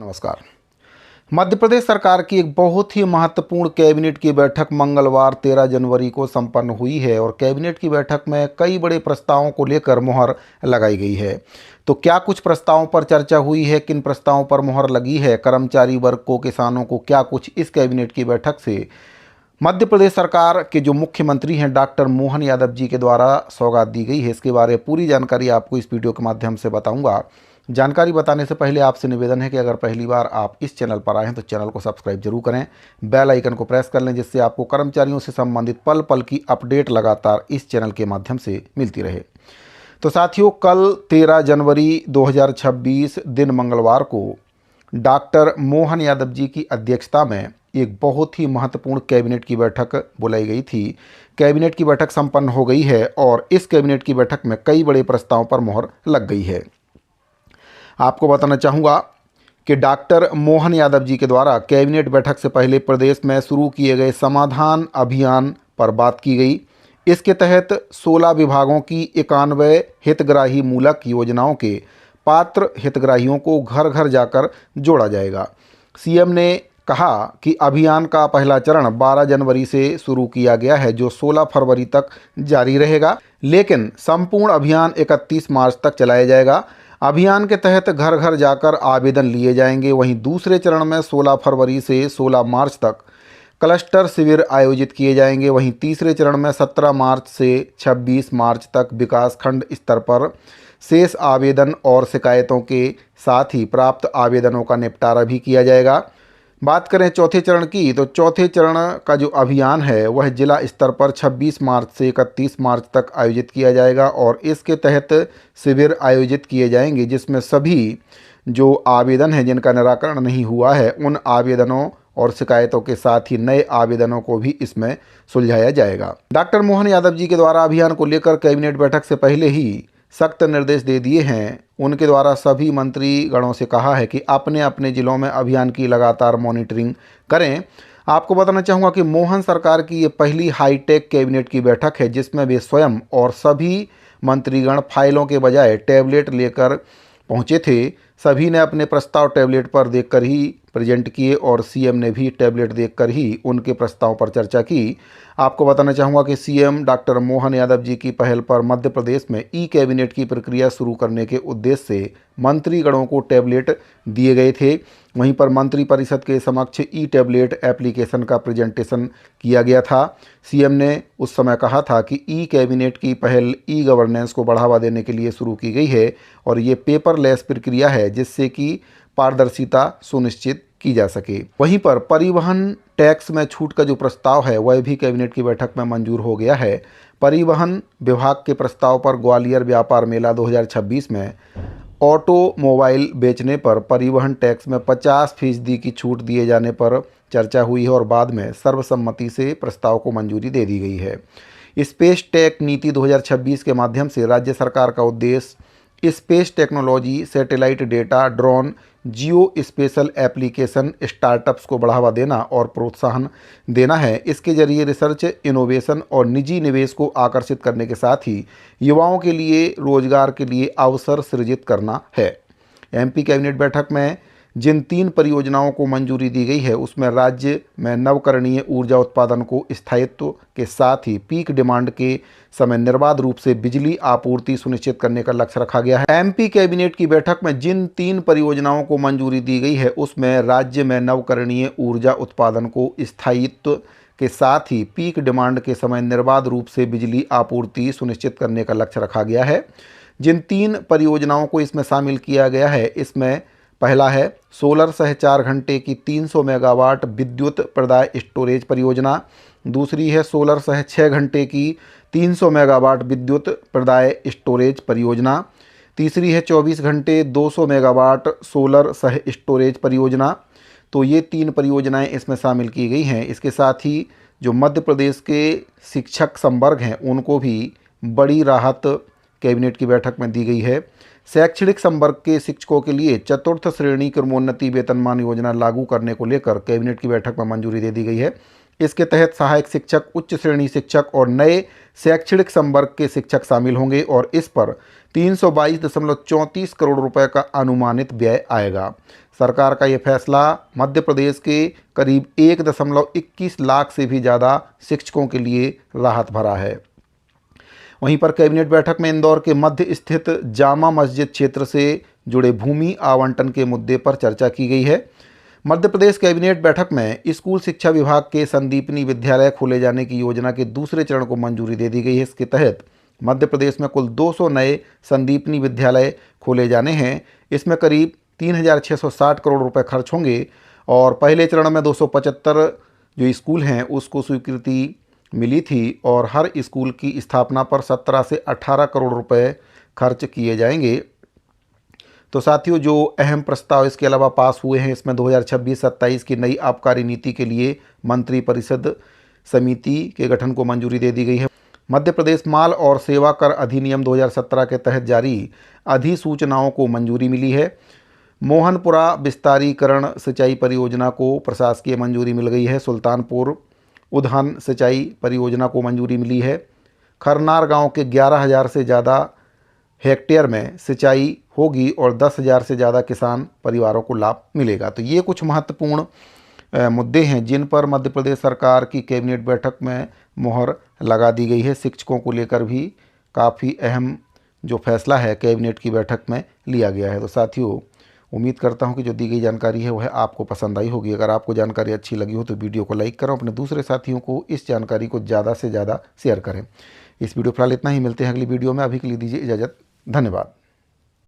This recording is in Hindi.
नमस्कार। मध्य प्रदेश सरकार की एक बहुत ही महत्वपूर्ण कैबिनेट की बैठक मंगलवार 13 जनवरी को संपन्न हुई है और कैबिनेट की बैठक में कई बड़े प्रस्तावों को लेकर मुहर लगाई गई है। तो क्या कुछ प्रस्तावों पर चर्चा हुई है, किन प्रस्तावों पर मुहर लगी है, कर्मचारी वर्ग को, किसानों को क्या कुछ इस कैबिनेट की बैठक से मध्य प्रदेश सरकार के जो मुख्यमंत्री हैं डॉक्टर मोहन यादव जी के द्वारा सौगात दी गई है, इसके बारे में पूरी जानकारी आपको इस वीडियो के माध्यम से बताऊंगा। जानकारी बताने से पहले आपसे निवेदन है कि अगर पहली बार आप इस चैनल पर आए हैं तो चैनल को सब्सक्राइब जरूर करें, बेल आइकन को प्रेस कर लें, जिससे आपको कर्मचारियों से संबंधित पल पल की अपडेट लगातार इस चैनल के माध्यम से मिलती रहे। तो साथियों, कल 13 जनवरी 2026 दिन मंगलवार को डॉक्टर मोहन यादव जी की अध्यक्षता में एक बहुत ही महत्वपूर्ण कैबिनेट की बैठक बुलाई गई थी। कैबिनेट की बैठक संपन्न हो गई है और इस कैबिनेट की बैठक में कई बड़े प्रस्तावों पर मुहर लग गई है। आपको बताना चाहूँगा कि डॉक्टर मोहन यादव जी के द्वारा कैबिनेट बैठक से पहले प्रदेश में शुरू किए गए समाधान अभियान पर बात की गई। इसके तहत 16 विभागों की 91 हितग्राही मूलक योजनाओं के पात्र हितग्राहियों को घर घर जाकर जोड़ा जाएगा। सीएम ने कहा कि अभियान का पहला चरण 12 जनवरी से शुरू किया गया है, जो 16 फरवरी तक जारी रहेगा, लेकिन संपूर्ण अभियान 31 मार्च तक चलाया जाएगा। अभियान के तहत घर घर जाकर आवेदन लिए जाएंगे। वहीं दूसरे चरण में 16 फरवरी से 16 मार्च तक क्लस्टर शिविर आयोजित किए जाएंगे। वहीं तीसरे चरण में 17 मार्च से 26 मार्च तक विकासखंड स्तर पर शेष आवेदन और शिकायतों के साथ ही प्राप्त आवेदनों का निपटारा भी किया जाएगा। बात करें चौथे चरण की, तो चौथे चरण का जो अभियान है वह जिला स्तर पर 26 मार्च से 31 मार्च तक आयोजित किया जाएगा और इसके तहत शिविर आयोजित किए जाएंगे, जिसमें सभी जो आवेदन हैं जिनका निराकरण नहीं हुआ है उन आवेदनों और शिकायतों के साथ ही नए आवेदनों को भी इसमें सुलझाया जाएगा। डॉक्टर मोहन यादव जी के द्वारा अभियान को लेकर कैबिनेट बैठक से पहले ही सख्त निर्देश दे दिए हैं। उनके द्वारा सभी मंत्रीगणों से कहा है कि अपने अपने जिलों में अभियान की लगातार मॉनिटरिंग करें। आपको बताना चाहूँगा कि मोहन सरकार की ये पहली हाईटेक कैबिनेट की बैठक है जिसमें वे स्वयं और सभी मंत्रीगण फाइलों के बजाय टैबलेट लेकर पहुँचे थे। सभी ने अपने प्रस्ताव टैबलेट पर देखकर ही प्रेजेंट किए और सीएम ने भी टैबलेट देखकर ही उनके प्रस्ताव पर चर्चा की। आपको बताना चाहूँगा कि सीएम डॉक्टर मोहन यादव जी की पहल पर मध्य प्रदेश में ई कैबिनेट की प्रक्रिया शुरू करने के उद्देश्य से मंत्रीगणों को टैबलेट दिए गए थे। वहीं पर मंत्री परिषद के समक्ष ई टैबलेट एप्लीकेशन का प्रेजेंटेशन किया गया था। सीएम ने उस समय कहा था कि ई कैबिनेट की पहल ई गवर्नेंस को बढ़ावा देने के लिए शुरू की गई है और ये पेपरलेस प्रक्रिया है जिससे कि पारदर्शिता सुनिश्चित की जा सके। वहीं पर परिवहन टैक्स में छूट का जो प्रस्ताव है वह भी कैबिनेट की बैठक में मंजूर हो गया है। परिवहन विभाग के प्रस्ताव पर ग्वालियर व्यापार मेला 2026 में ऑटोमोबाइल बेचने पर परिवहन टैक्स में 50% की छूट दिए जाने पर चर्चा हुई है और बाद में सर्वसम्मति से प्रस्ताव को मंजूरी दे दी गई है। स्पेस टेक नीति 2026 के माध्यम से राज्य सरकार का उद्देश्य space technology, satellite data, drone, geospatial application startups को बढ़ावा देना और प्रोत्साहन देना है। इसके जरिए रिसर्च, इनोवेशन और निजी निवेश को आकर्षित करने के साथ ही युवाओं के लिए रोजगार के लिए अवसर सृजित करना है। एमपी कैबिनेट बैठक में जिन 3 परियोजनाओं को मंजूरी दी गई है उसमें राज्य में नवकरणीय ऊर्जा उत्पादन को स्थायित्व के साथ ही पीक डिमांड के समय निर्बाध रूप से बिजली आपूर्ति सुनिश्चित करने का लक्ष्य रखा गया है। एमपी कैबिनेट की बैठक में जिन 3 परियोजनाओं को मंजूरी दी गई है उसमें राज्य में नवकरणीय ऊर्जा उत्पादन को स्थायित्व के साथ ही पीक डिमांड के समय निर्बाध रूप से बिजली आपूर्ति सुनिश्चित करने का लक्ष्य रखा गया है। जिन 3 परियोजनाओं को इसमें शामिल किया गया है इसमें पहला है सोलर सह 4 घंटे की 300 मेगावाट विद्युत प्रदाय स्टोरेज परियोजना। दूसरी है सोलर सह 6 घंटे की 300 मेगावाट विद्युत प्रदाय स्टोरेज परियोजना। तीसरी है 24 घंटे 200 मेगावाट सोलर सह स्टोरेज परियोजना। तो ये 3 परियोजनाएं इसमें शामिल की गई हैं। इसके साथ ही जो मध्य प्रदेश के शिक्षक संवर्ग हैं उनको भी बड़ी राहत कैबिनेट की बैठक में दी गई है। शैक्षणिक संवर्ग के शिक्षकों के लिए चतुर्थ श्रेणी क्रमोन्नति वेतनमान योजना लागू करने को लेकर कैबिनेट की बैठक में मंजूरी दे दी गई है। इसके तहत सहायक शिक्षक, उच्च श्रेणी शिक्षक और नए शैक्षणिक संवर्ग के शिक्षक शामिल होंगे और इस पर 322.34 करोड़ रुपए का अनुमानित व्यय आएगा। सरकार का यह फैसला मध्य प्रदेश के करीब 1.21 लाख से भी ज़्यादा शिक्षकों के लिए राहत भरा है। वहीं पर कैबिनेट बैठक में इंदौर के मध्य स्थित जामा मस्जिद क्षेत्र से जुड़े भूमि आवंटन के मुद्दे पर चर्चा की गई है। मध्य प्रदेश कैबिनेट बैठक में स्कूल शिक्षा विभाग के संदीपनी विद्यालय खोले जाने की योजना के दूसरे चरण को मंजूरी दे दी गई है। इसके तहत मध्य प्रदेश में कुल 200 नए संदीपनी विद्यालय खोले जाने हैं। इसमें करीब 3,660 करोड़ रुपए खर्च होंगे और पहले चरण में 275 जो स्कूल हैं उसको स्वीकृति मिली थी और हर स्कूल की स्थापना पर 17 से 18 करोड़ रुपए खर्च किए जाएंगे। तो साथियों, जो अहम प्रस्ताव इसके अलावा पास हुए हैं, इसमें 2026-27 की नई आबकारी नीति के लिए मंत्रिपरिषद समिति के गठन को मंजूरी दे दी गई है। मध्य प्रदेश माल और सेवा कर अधिनियम 2017 के तहत जारी अधिसूचनाओं को मंजूरी मिली है। मोहनपुरा विस्तारीकरण सिंचाई परियोजना को प्रशासकीय मंजूरी मिल गई है। सुल्तानपुर उद्यान सिंचाई परियोजना को मंजूरी मिली है। खरनार गांव के 11,000 से ज़्यादा हेक्टेयर में सिंचाई होगी और 10,000 से ज़्यादा किसान परिवारों को लाभ मिलेगा। तो ये कुछ महत्वपूर्ण मुद्दे हैं जिन पर मध्य प्रदेश सरकार की कैबिनेट बैठक में मुहर लगा दी गई है। शिक्षकों को लेकर भी काफ़ी अहम जो फैसला है कैबिनेट की बैठक में लिया गया है। तो साथियों, उम्मीद करता हूं कि जो दी गई जानकारी है वह आपको पसंद आई होगी। अगर आपको जानकारी अच्छी लगी हो तो वीडियो को लाइक करें, अपने दूसरे साथियों को इस जानकारी को ज़्यादा से ज़्यादा शेयर करें। इस वीडियो फिलहाल इतना ही, मिलते हैं अगली वीडियो में। अभी के लिए दीजिए इजाज़त। धन्यवाद।